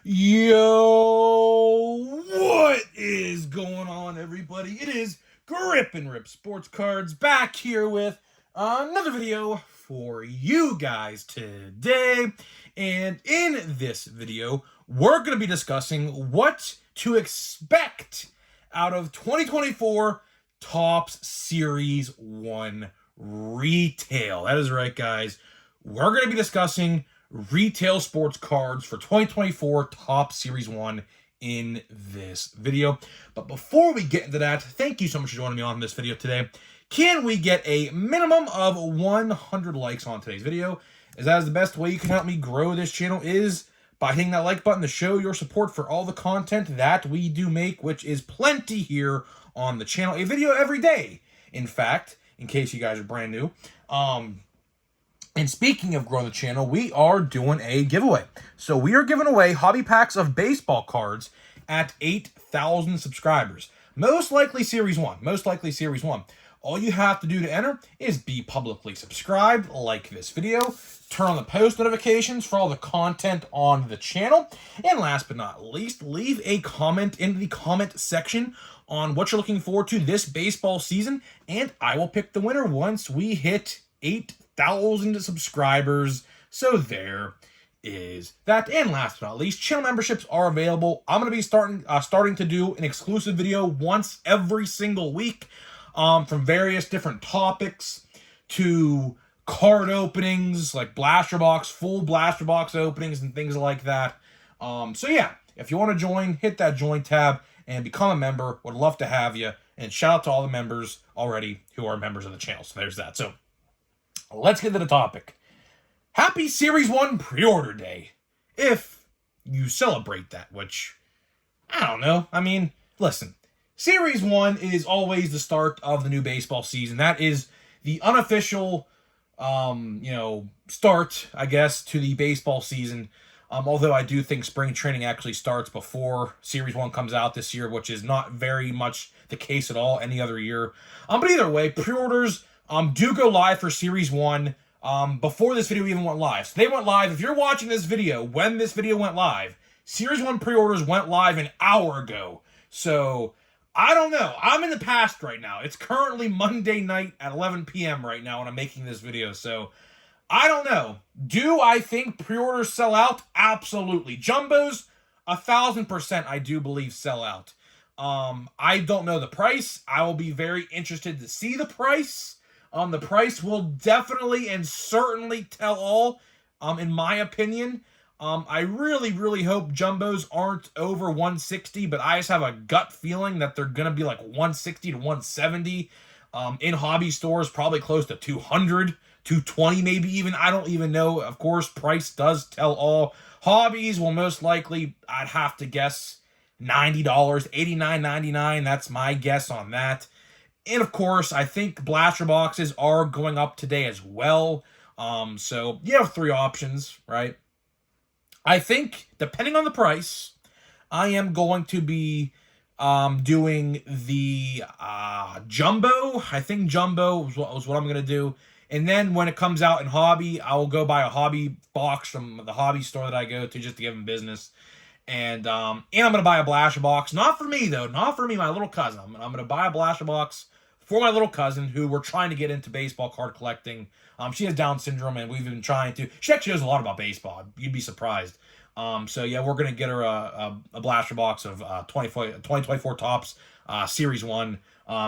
Yo, what is going on, everybody? It is Grip and Rip Sports Cards back here with another video for you guys today. And in this video, we're going to be discussing what to expect out of 2024 Topps Series 1 Retail. That is right, guys. We're going to be discussing retail sports cards for 2024 Topps Series 1 in this video. But before we get into that, thank you so much for joining me on this video today. Can we get a minimum of 100 likes on today's video? As that is the best way you can help me grow this channel is by hitting that like button to show your support for all the content that we do make, which is plenty here on the channel. A video every day, in fact, in case you guys are brand new. And speaking of growing the channel, we are doing a giveaway. So we are giving away hobby packs of baseball cards at 8,000 subscribers. Most likely Series 1. Most likely Series 1. All you have to do to enter is be publicly subscribed, like this video, turn on the post notifications for all the content on the channel, and last but not least, leave a comment in the comment section on what you're looking forward to this baseball season, and I will pick the winner once we hit 8,000 subscribers. So there is that. And last but not least, channel memberships are available. I'm going to be starting to do an exclusive video once every single week, from various different topics to card openings, like blaster box, full blaster box openings and things like that. So yeah, if you want to join, hit that join tab and become a member. Would love to have you. And shout out to all the members already who are members of the channel. So there's that. So let's get to the topic. Happy Series 1 pre-order day. If you celebrate that, which, I don't know. I mean, listen. Series 1 is always the start of the new baseball season. That is the unofficial, start, I guess, to the baseball season. Although I do think spring training actually starts before Series 1 comes out this year, which is not very much the case at all any other year. But either way, pre-orders do go live for Series 1 before this video even went live. So they went live. If you're watching this video when this video went live, Series 1 pre-orders went live an hour ago. So I don't know. I'm in the past right now. It's currently Monday night at 11 p.m. right now when I'm making this video. So I don't know. Do I think pre-orders sell out? Absolutely. Jumbos, 1,000% I do believe sell out. I don't know the price. I will be very interested to see the price. The price will definitely and certainly tell all, in my opinion. I really, really hope jumbos aren't over 160, but I just have a gut feeling that they're going to be like 160 to 170. In hobby stores, probably close to 200, 220 maybe even. I don't even know. Of course, price does tell all. Hobbies will most likely, I'd have to guess, $90, $89.99. That's my guess on that. And of course, I think blaster boxes are going up today as well. So you have three options, right? I think, depending on the price, I am going to be doing the jumbo. I think jumbo was what I'm going to do. And then when it comes out in hobby, I will go buy a hobby box from the hobby store that I go to just to give them business. And I'm going to buy a blaster box. Not for me, though. Not for me, my little cousin. I'm going to buy a blaster box for my little cousin who we're trying to get into baseball card collecting. She has Down syndrome, and we've been trying to. She actually knows a lot about baseball. You'd be surprised. So yeah, we're gonna get her a blaster box of 2024 Topps Series 1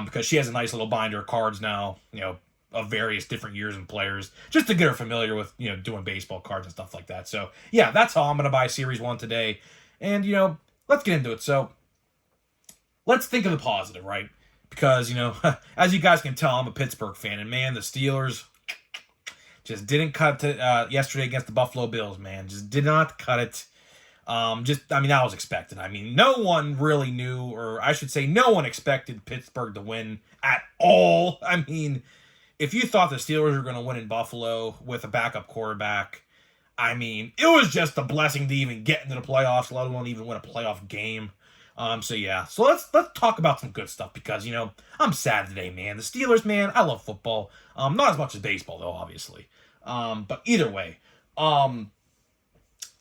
because she has a nice little binder of cards now, of various different years and players, just to get her familiar with doing baseball cards and stuff like that. So yeah, that's how I'm gonna buy Series 1 today, and let's get into it. So let's think of the positive, right? Because as you guys can tell, I'm a Pittsburgh fan, and man, the Steelers just didn't cut it yesterday against the Buffalo Bills, man. Just did not cut it. That was expected. No one really knew, or I should say no one expected Pittsburgh to win at all. If you thought the Steelers were going to win in Buffalo with a backup quarterback, it was just a blessing to even get into the playoffs, let alone even win a playoff game. So let's talk about some good stuff because, I'm sad today, man. The Steelers, man, I love football. Not as much as baseball, though, obviously. But either way,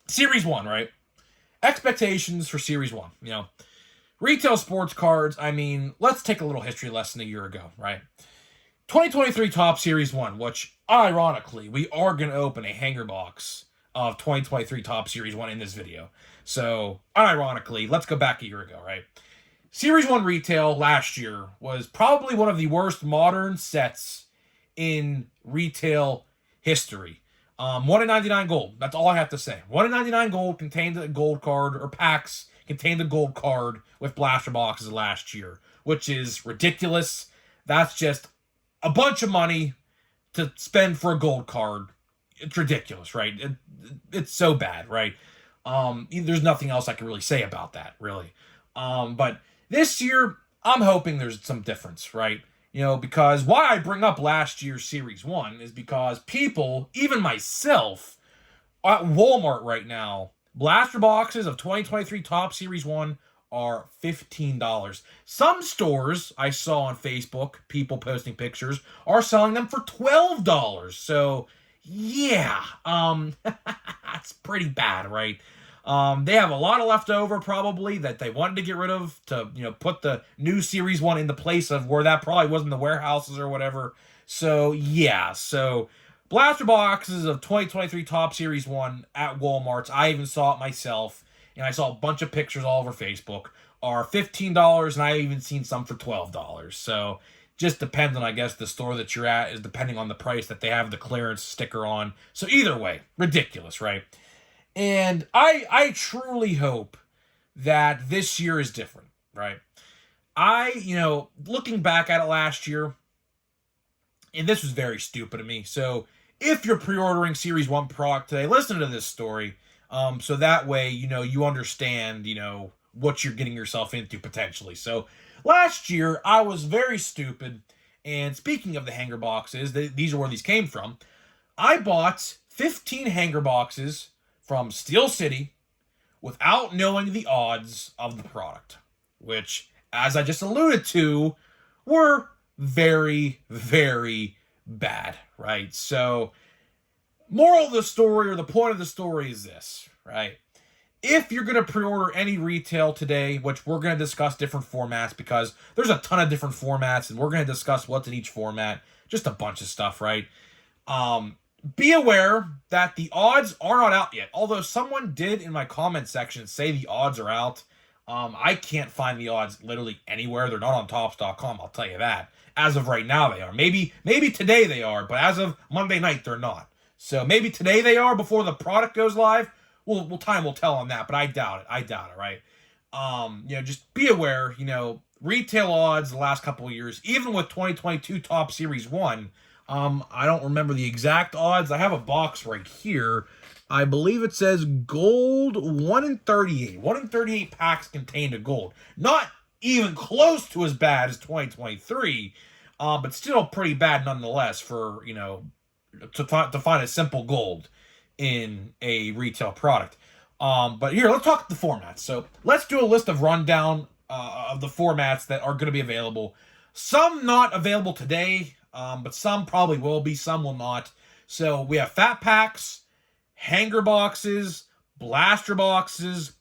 Series 1, right? expectations for Series 1. Retail sports cards, I mean, let's take a little history lesson a year ago, right? 2023 Top Series 1, which, ironically, we are going to open a hanger box of 2023 Top Series 1 in this video. So, unironically, let's go back a year ago, right? Series 1 retail last year was probably one of the worst modern sets in retail history. 1 in 99 gold. That's all I have to say. 1 in 99 gold contained a gold card, or packs contained a gold card with blaster boxes last year, which is ridiculous. That's just a bunch of money to spend for a gold card. It's ridiculous, right? It's so bad, right? There's nothing else I can really say about that, really. But this year, I'm hoping there's some difference, right? Because why I bring up last year's Series 1 is because people, even myself, at Walmart right now, blaster boxes of 2023 Top Series 1 are $15. Some stores I saw on Facebook, people posting pictures, are selling them for $12. So, yeah, that's pretty bad, right? They have a lot of leftover probably that they wanted to get rid of to, put the new Series 1 in the place of where that probably was in the warehouses or whatever. So, yeah. So, blaster boxes of 2023 Top Series 1 at Walmart's, I even saw it myself, and I saw a bunch of pictures all over Facebook, are $15, and I even seen some for $12. So, just depends on, I guess, the store that you're at is depending on the price that they have the clearance sticker on. So, either way, ridiculous, right? And I truly hope that this year is different, right? Looking back at it last year, and this was very stupid of me. So if you're pre-ordering Series 1 product today, listen to this story. So that way, you understand, what you're getting yourself into potentially. So last year, I was very stupid. And speaking of the hanger boxes, these are where these came from. I bought 15 hanger boxes from Steel City without knowing the odds of the product, which, as I just alluded to, were very, very bad, right? So, moral of the story, or the point of the story, is this, right? If you're going to pre-order any retail today, which we're going to discuss different formats because there's a ton of different formats, and we're going to discuss what's in each format, just a bunch of stuff, right? Be aware that the odds are not out yet. Although someone did in my comment section say the odds are out. I can't find the odds literally anywhere. They're not on Topps.com, I'll tell you that. As of right now, they are. Maybe today they are, but as of Monday night, they're not. So maybe today they are before the product goes live. Well, time will tell on that, but I doubt it, right? Just be aware, retail odds the last couple of years, even with 2022 Top Series 1, I don't remember the exact odds. I have a box right here. I believe it says gold 1 in 38. 1 in 38 packs contained a gold. Not even close to as bad as 2023, but still pretty bad nonetheless for, to find a simple gold in a retail product. But here, let's talk the formats. So let's do a list of rundown of the formats that are going to be available. Some not available today, but some probably will be, some will not. So we have fat packs, hanger boxes, blaster boxes,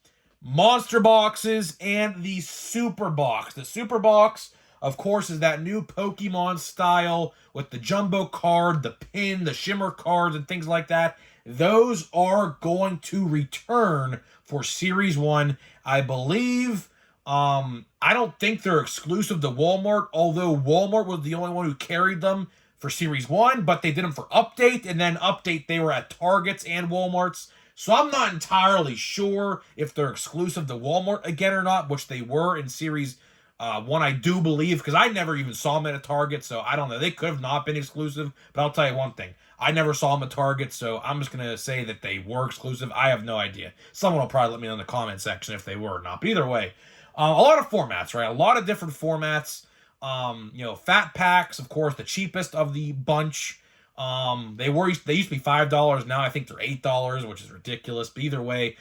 monster boxes, and the super box. The super box, of course, is that new Pokemon style with the jumbo card, the pin, the shimmer cards, and things like that. Those are going to return for Series 1. I believe, I don't think they're exclusive to Walmart, although Walmart was the only one who carried them for Series 1, but they did them for Update, and then Update, they were at Targets and Walmarts. So I'm not entirely sure if they're exclusive to Walmart again or not, which they were in Series 1, I do believe, because I never even saw them at a Target, so I don't know. They could have not been exclusive, but I'll tell you one thing. I never saw them at Target, so I'm just going to say that they were exclusive. I have no idea. Someone will probably let me know in the comment section if they were or not. But either way, a lot of formats, right? A lot of different formats. Fat packs, of course, the cheapest of the bunch. They used to be $5. Now I think they're $8, which is ridiculous. But either way,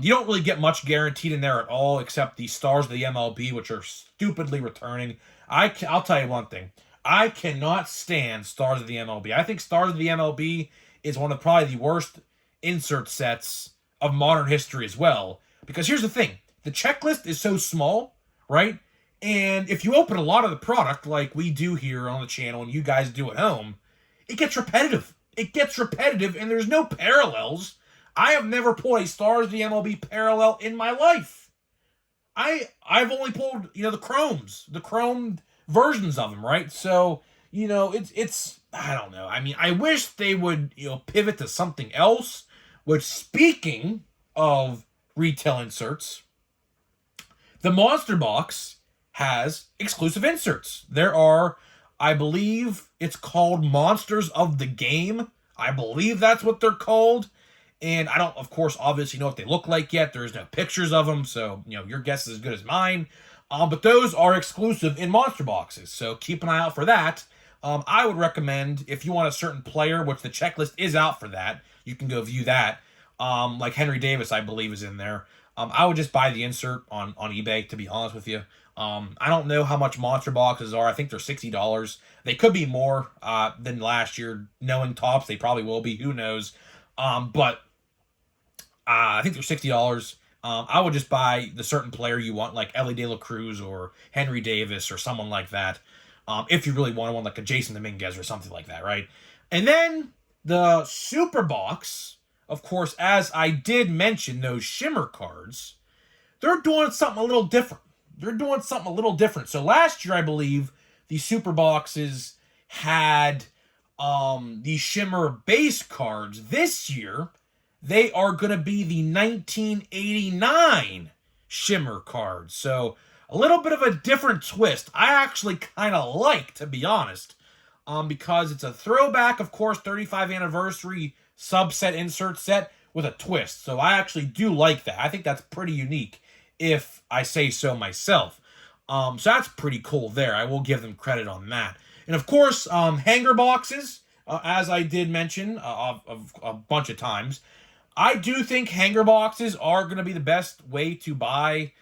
you don't really get much guaranteed in there at all, except the stars of the MLB, which are stupidly returning. I'll tell you one thing. I cannot stand stars of the MLB. I think stars of the MLB is one of probably the worst insert sets of modern history as well. Because here's the thing. The checklist is so small, right? And if you open a lot of the product like we do here on the channel and you guys do at home, it gets repetitive. It gets repetitive and there's no parallels. I have never pulled a Stars of the MLB parallel in my life. I've only pulled, the chromed versions of them, right? So, it's I don't know. I mean, I wish they would, pivot to something else, which, speaking of retail inserts, the Monster Box has exclusive inserts. There are, I believe it's called Monsters of the Game. I believe that's what they're called. And I don't, of course, obviously know what they look like yet. There's no pictures of them, so, your guess is as good as mine. But those are exclusive in Monster Boxes, so keep an eye out for that. I would recommend, if you want a certain player, which the checklist is out for that, you can go view that. Like Henry Davis, I believe, is in there. I would just buy the insert on eBay, to be honest with you. I don't know how much Monster Boxes are. I think they're $60. They could be more than last year. Knowing Topps, they probably will be. Who knows? But I think they're $60. I would just buy the certain player you want, like Elly De La Cruz or Henry Davis or someone like that. If you really want one, like a Jason Dominguez or something like that, right? And then the Super Box, of course, as I did mention, those Shimmer cards, they're doing something a little different. So last year, I believe, the Super Boxes had the Shimmer base cards. This year, they are going to be the 1989 Shimmer cards. So a little bit of a different twist. I actually kind of like, to be honest, because it's a throwback, of course, 35th anniversary subset insert set with a twist. So I actually do like that. I think that's pretty unique, if I say so myself. So that's pretty cool there. I will give them credit on that. And of course, hanger boxes, as I did mention a bunch of times, I do think hanger boxes are going to be the best way to buy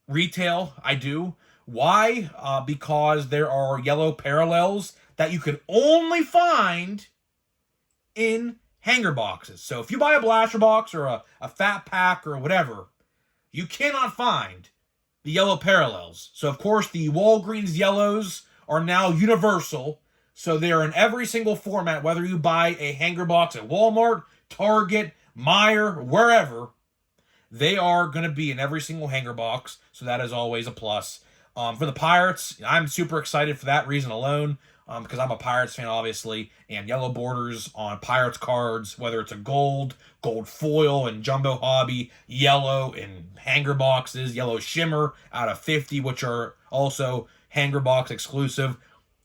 retail. I do. Why? Because there are yellow parallels that you could only find in hanger boxes. So if you buy a blaster box or a fat pack or whatever, you cannot find the yellow parallels. So of course the Walgreens yellows are now universal. So they're in every single format, whether you buy a hanger box at Walmart, Target, Meijer, wherever. They are going to be in every single hanger box, so that is always a plus. For the Pirates, I'm super excited for that reason alone, because I'm a Pirates fan, obviously, and yellow borders on Pirates cards, whether it's a gold foil, and jumbo hobby, yellow in hanger boxes, yellow shimmer out of 50, which are also hanger box exclusive.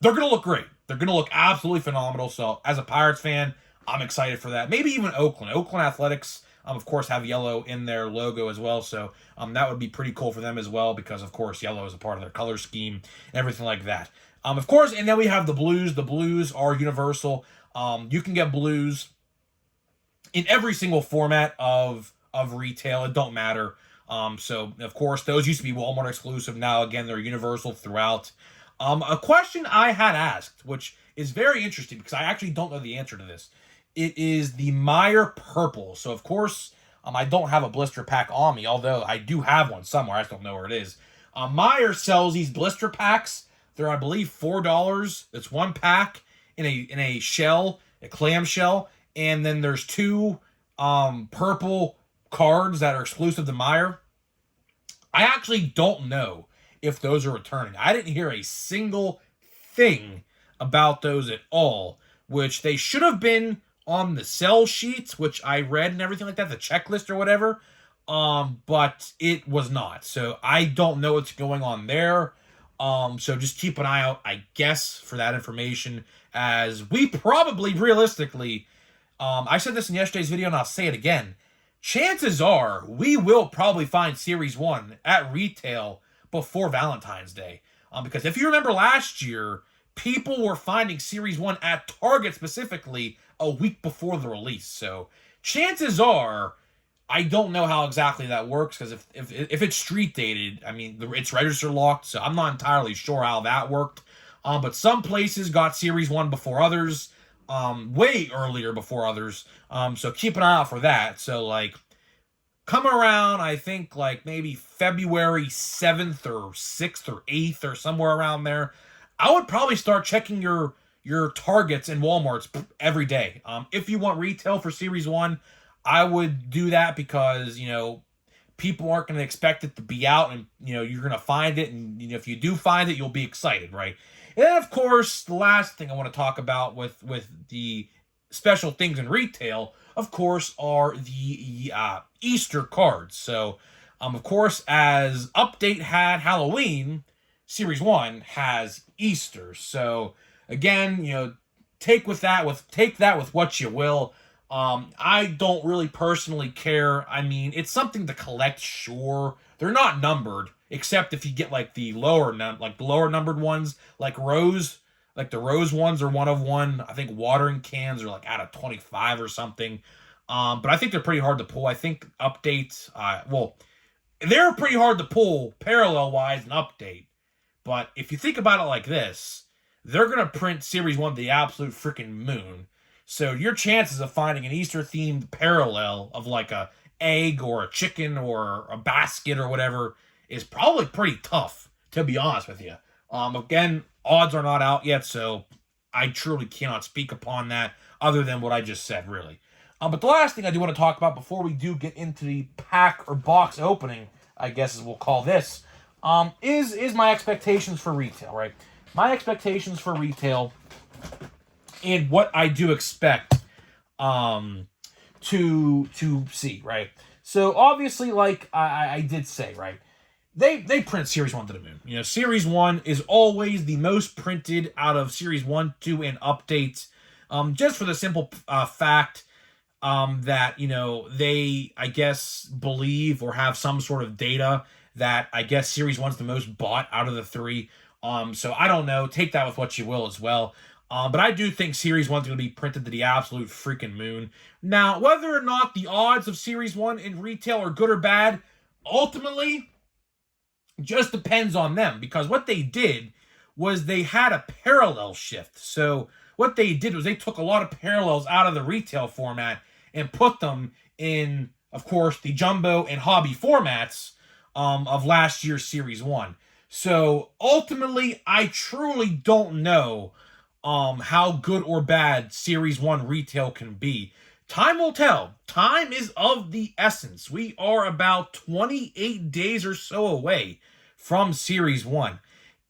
They're going to look great. They're going to look absolutely phenomenal. So as a Pirates fan, I'm excited for that. Maybe even Oakland. Oakland Athletics, of course, have yellow in their logo as well. So that would be pretty cool for them as well, because, of course, yellow is a part of their color scheme and everything like that. Of course, and then we have the blues. The blues are universal. You can get blues in every single format of retail. It don't matter. So, of course, those used to be Walmart exclusive. Now, again, they're universal throughout. A question I had asked, which is very interesting because I actually don't know the answer to this. It is the Meijer Purple. So, of course, I don't have a blister pack on me, although I do have one somewhere. I just don't know where it is. Meijer sells these blister packs. They're, I believe, $4. It's one pack in a shell, a clam shell, and then there's two purple cards that are exclusive to Meijer. I actually don't know if those are returning. I didn't hear a single thing about those at all, which they should have been on the sell sheets, which I read and everything like that, the checklist or whatever, but it was not. So I don't know what's going on there. So just keep an eye out, I guess, for that information, as we probably, realistically, I said this in yesterday's video and I'll say it again, chances are we will probably find Series 1 at retail before Valentine's Day. Because if you remember last year, people were finding Series 1 at Target specifically a week before the release. So chances are, I don't know how exactly that works, because if it's street dated, I mean, it's register locked, so I'm not entirely sure how that worked. But some places got Series 1 before others, way earlier before others. So keep an eye out for that. So, like, come around, I think, like maybe February 7th or 6th or 8th or somewhere around there, I would probably start checking your Targets and Walmarts every day. If you want retail for Series 1, I would do that because, people aren't going to expect it to be out, and, you're going to find it, and, if you do find it, you'll be excited, right? And then, of course, the last thing I want to talk about with the special things in retail, of course, are the Easter cards. So, of course, as Update had Halloween, Series 1 has Easter. So, again, take that with what you will. I don't really personally care. I mean, it's something to collect, sure. They're not numbered, except if you get like the lower numbered ones, like the Rose ones are 1 of 1. I think watering cans are like out of 25 or something. But I think they're pretty hard to pull. I think Updates, they're pretty hard to pull parallel wise and Update. But if you think about it like this, they're gonna print Series 1 to the absolute freaking moon. So your chances of finding an Easter-themed parallel of like a egg or a chicken or a basket or whatever is probably pretty tough, to be honest with you. Again, odds are not out yet, so I truly cannot speak upon that other than what I just said, really. But the last thing I do want to talk about before we do get into the pack or box opening, I guess as we'll call this, is my expectations for retail, right? My expectations for retail and what I do expect to see, right? So obviously, like I did say, right, they print Series 1 to the moon. Series 1 is always the most printed out of Series 1, 2, and Updates, just for the simple fact that, they, I guess, believe or have some sort of data that I guess Series 1's the most bought out of the 3. So I don't know. Take that with what you will as well. But I do think Series 1's going to be printed to the absolute freaking moon. Now, whether or not the odds of Series 1 in retail are good or bad, ultimately, just depends on them. Because what they did was they had a parallel shift. So what they did was they took a lot of parallels out of the retail format and put them in, of course, the jumbo and hobby formats of last year's Series 1. So ultimately, I truly don't know how good or bad Series 1 retail can be. Time will tell. Time is of the essence. We are about 28 days or so away from Series 1.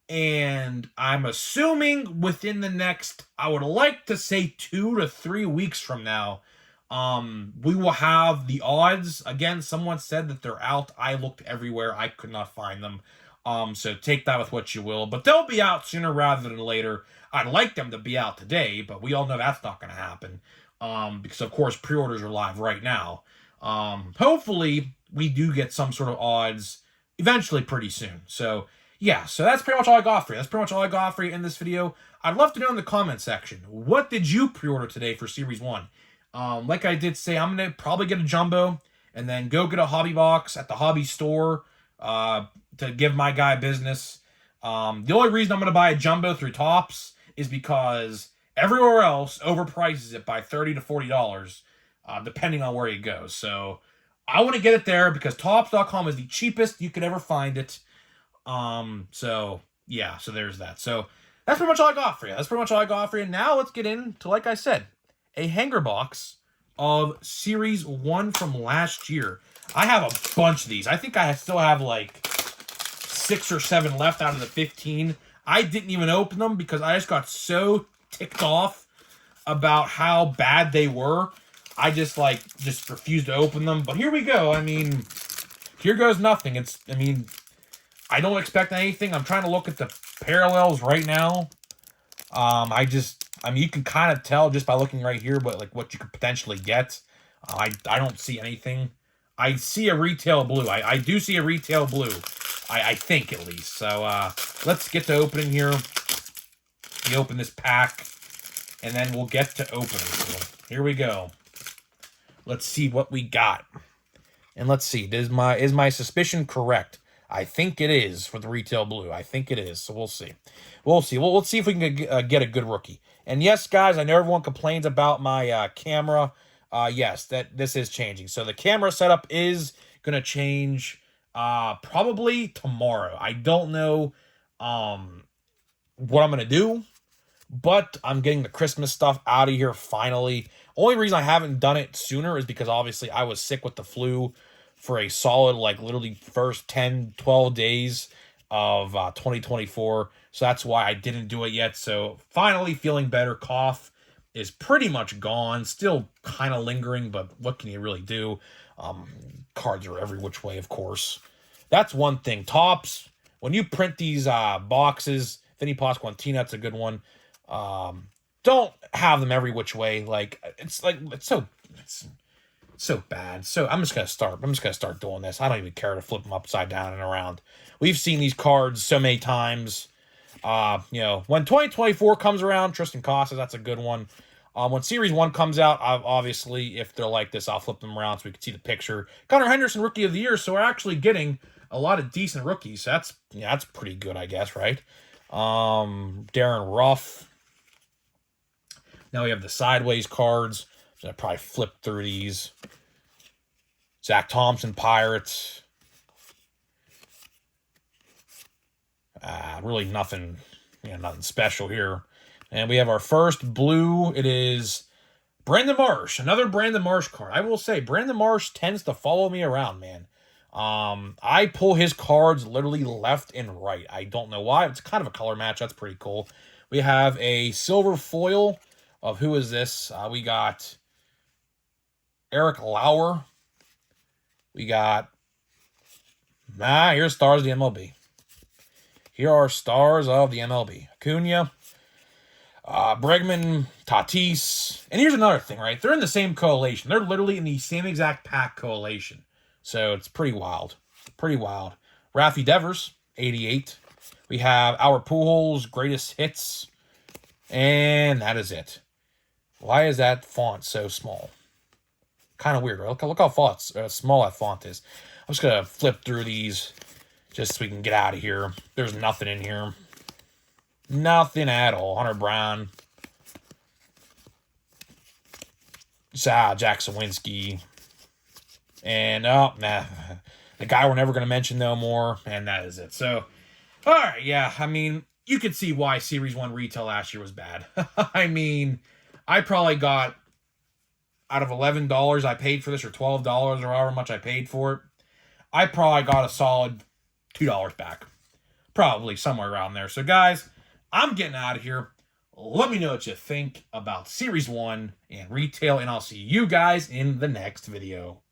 And I'm assuming within the next, I would like to say 2 to 3 weeks from now, we will have the odds. Again, someone said that they're out. I looked everywhere. I could not find them. So take that with what you will. But they'll be out sooner rather than later. I'd like them to be out today, but we all know that's not going to happen. Because, of course, pre-orders are live right now. Hopefully, we do get some sort of odds eventually pretty soon. So, yeah. So that's pretty much all I got for you. That's pretty much all I got for you in this video. I'd love to know in the comment section, what did you pre-order today for Series 1? Like I did say, I'm going to probably get a jumbo and then go get a hobby box at the hobby store to give my guy business. The only reason I'm going to buy a jumbo through Topps is because everywhere else overprices it by $30 to $40, depending on where you go. So I want to get it there because Topps.com is the cheapest you could ever find it. So yeah, so there's that. So that's pretty much all I got for you. Now let's get into, like I said, a hanger box of Series 1 from last year. I have a bunch of these. I think I still have like 6 or 7 left out of the 15. I didn't even open them because I just got so ticked off about how bad they were. I just refused to open them. But here we go. I mean, here goes nothing. I don't expect anything. I'm trying to look at the parallels right now. You can kind of tell just by looking right here, but like what you could potentially get. I don't see anything. I see a retail blue. I do see a retail blue. I think at least. So let's get to opening here. We open this pack, and then we'll get to opening. So here we go. Let's see what we got. And let's see. Is my suspicion correct? I think it is for the retail blue. I think it is. So we'll see. We'll see. Well, let's see if we can get a good rookie. And yes, guys, I know everyone complains about my camera. Yes, that this is changing. So the camera setup is gonna change probably tomorrow. I don't know what I'm gonna do, but I'm getting the Christmas stuff out of here finally. Only reason I haven't done it sooner is because obviously I was sick with the flu for a solid, like, literally first 10, 12 days of 2024. So that's why I didn't do it yet. So finally feeling better. Cough is pretty much gone. Still kind of lingering, but what can you really do? Cards are every which way, of course. That's one thing. Topps, when you print these boxes, Vinny Pasquantino, that's a good one. Don't have them every which way. Like, it's so bad. So I'm just gonna start doing this. I don't even care to flip them upside down and around. We've seen these cards so many times. When 2024 comes around, Tristan Casas, that's a good one. When Series 1 comes out, obviously, if they're like this, I'll flip them around so we can see the picture. Connor Henderson, Rookie of the Year, so we're actually getting a lot of decent rookies. So that's pretty good, I guess, right? Darren Ruff. Now we have the sideways cards. So I probably flip through these. Zach Thompson, Pirates. Really nothing special here. And we have our first blue. It is Brandon Marsh, another Brandon Marsh card. I will say, Brandon Marsh tends to follow me around, man. I pull his cards literally left and right. I don't know why. It's kind of a color match. That's pretty cool. We have a silver foil of who is this? We got Eric Lauer. We got, here's stars of the MLB. Here are stars of the MLB. Acuna, Bregman, Tatis. And here's another thing, right? They're in the same coalition. They're literally in the same exact pack coalition. So it's pretty wild. Pretty wild. Rafi Devers, 88. We have our Pujols, greatest hits. And that is it. Why is that font so small? Kind of weird, right? Look how small that font is. I'm just going to flip through these just so we can get out of here. There's nothing in here. Nothing at all. Hunter Brown. Jack Sawinski. And, the guy we're never going to mention no more. And that is it. So, all right, yeah. I mean, you could see why Series 1 retail last year was bad. I mean, I probably got, out of $11 I paid for this, or $12, or however much I paid for it, I probably got a solid $2 back. Probably somewhere around there. So, guys, I'm getting out of here. Let me know what you think about Series 1 and retail, and I'll see you guys in the next video.